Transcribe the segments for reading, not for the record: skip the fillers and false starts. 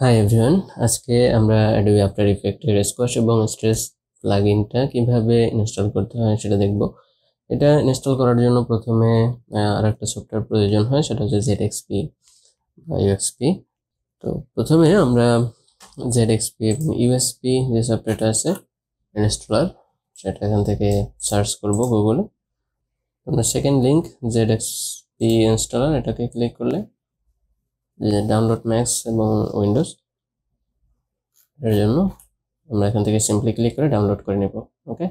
Hi everyone, আজকে আমরা Adobe after ইফেক্টের squash এবং স্ট্রেস প্লাগইনটা কিভাবে ইনস্টল করতে হয় সেটা দেখব। এটা ইনস্টল করার জন্য প্রথমে আরেকটা সফটওয়্যার প্রয়োজন হয়, সেটা হচ্ছে ZXP বা UXP। তো প্রথমে আমরা ZXP এবং USP যে সফটওয়্যারটা আছে ইনস্টলার, সেটা এখান থেকে সার্চ করব গুগলে। আমরা সেকেন্ড লিঙ্ক ZXP ইনস্টলার, এটাকে ক্লিক করলে ডাউনলোড ম্যাক্স এবং উইন্ডোজ এর জন্য আমরা এখান থেকে সিম্পলি ক্লিক করে ডাউনলোড করে নেব। ওকে,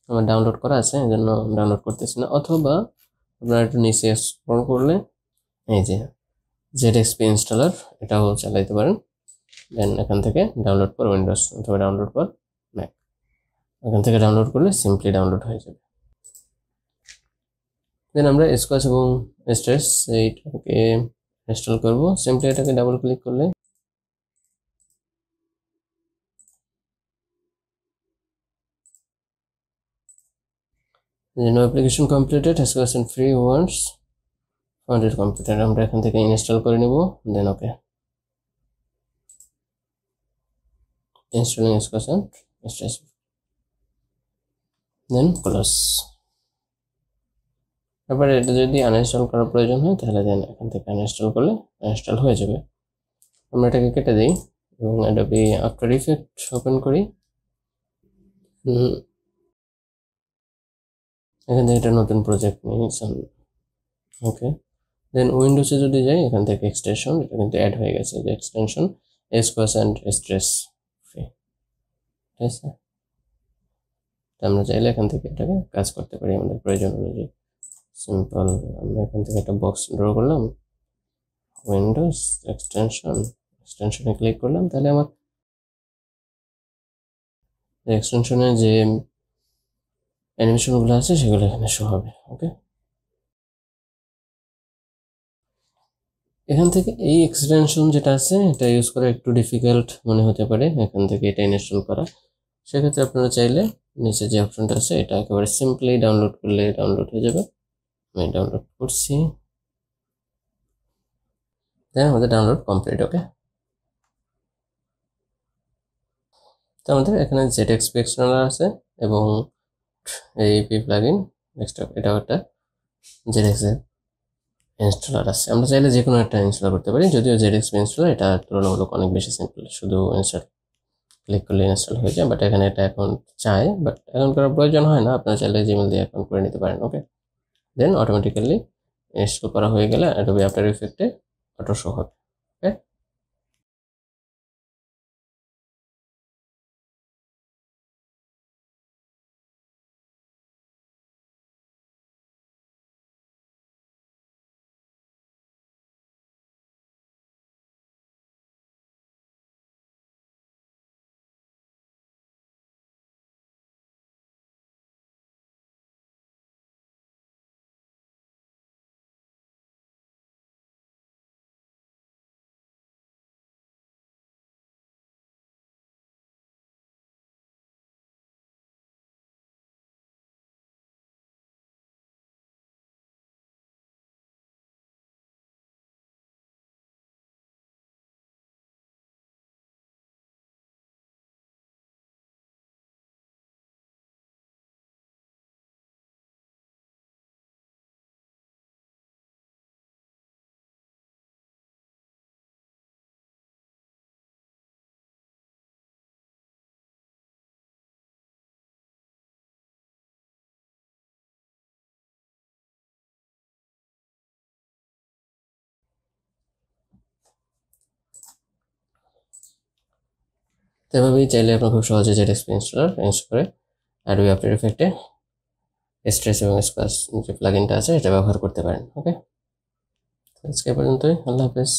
আমার ডাউনলোড করা আছে, এই জন্য ডাউনলোড করতেছি না। অথবা আপনারা একটু নিচে স্ক্রল করলে এই যে ZXP ইনস্টলার, এটাও চালাইতে পারেন। দেন এখান থেকে ডাউনলোড ফর উইন্ডোজ অথবা ডাউনলোড ফর ম্যাক, এখান থেকে ডাউনলোড করলে সিম্পলি ডাউনলোড হয়ে যাবে। দেন আমরা স্কোয়াশ এবং স্ট্রেস এইটাকে ইনস্টল করব। সিম্পলি এটাকে ডাবল ক্লিক করলে no application completed, squash and free once founded computer, আমরা এখান থেকে ইনস্টল করে নেব। দেন ওকে, installing Squash and stress, then close। তারপরে এটা যদি আনইনস্টল করার প্রয়োজন হয় তাহলে দেন এখান থেকে আনইনস্টল করলে ইনস্টল হয়ে যাবে। আমরা এটাকে কেটে দিই এবং অ্যাডোবি আফটার ইফেক্ট ওপেন করি। এখান থেকে একটা নতুন প্রজেক্ট নিই। ওকে, দেন উইন্ডোজে যদি যাই, এখান থেকে এক্সটেনশন, এটা কিন্তু অ্যাড হয়ে গেছে যে extension squash and stress free, ঠিক আছে। আমরা চাইলে এখান থেকে এটাকে কাজ করতে পারি আমাদের প্রয়োজন অনুযায়ী। সিম্পল, আমরা এখান থেকে একটা বক্স ড্র করলাম, উইন্ডোজ এক্সটেনশনে ক্লিক করলাম, তাহলে আমার এক্সটেনশনে যে অ্যানিমেশনগুলো আছে সেগুলো এখানে শো হবে। ওকে, এখান থেকে এই এক্সটেনশন যেটা আছে এটা ইউজ করা একটু ডিফিকাল্ট মনে হতে পারে, এখান থেকে এটা ইনস্টল করা। সেক্ষেত্রে আপনারা চাইলে নিচে যে অপশনটা আছে এটা একেবারে সিম্পলি ডাউনলোড করলে ডাউনলোড হয়ে যাবে। আমি ডাউনলোড করছি, দেন আমাদের ডাউনলোড কমপ্লিট। ওকে, তো আমাদের এখানে ZXP এক্সটার্নাল আছে এবং এই প্লাগইন ডেস্কটপ, এটাও একটা ZXP ইনস্টলার আছে। আমরা চাইলে যে কোনো একটা ইনস্টল করতে পারি, যদিও ZXP ইনস্টলার এটা তুলনামূলক অনেক বেশি সিম্পল, শুধু ইনস্টল ক্লিক করলে ইনস্টল হয়ে যায়। বাট এখানে একটা অ্যাকাউন্ট চাই, বাট অ্যাকাউন্ট করার প্রয়োজন হয় না, আপনারা চাইলে জিমেল দিয়ে অ্যাকাউন্ট করে নিতে পারেন। ওকে, দেন অটোমেটিক্যালি ইনস্টল করা হয়ে গেলে অ্যাডোবি আফটার ইফেক্টে অটো শো হবে। ওকে, তো এভাবেই চাইলে আপনার খুব সহজে ZXP ইনস্টলার ইনস্টল করে অ্যাডোবি আফটার ইফেক্টে স্ট্রেস এবং স্কোয়াশ যে প্লাগইনটা আছে এটা ব্যবহার করতে পারেন। ওকে, আজকে পর্যন্তই, আল্লাহ হাফেজ।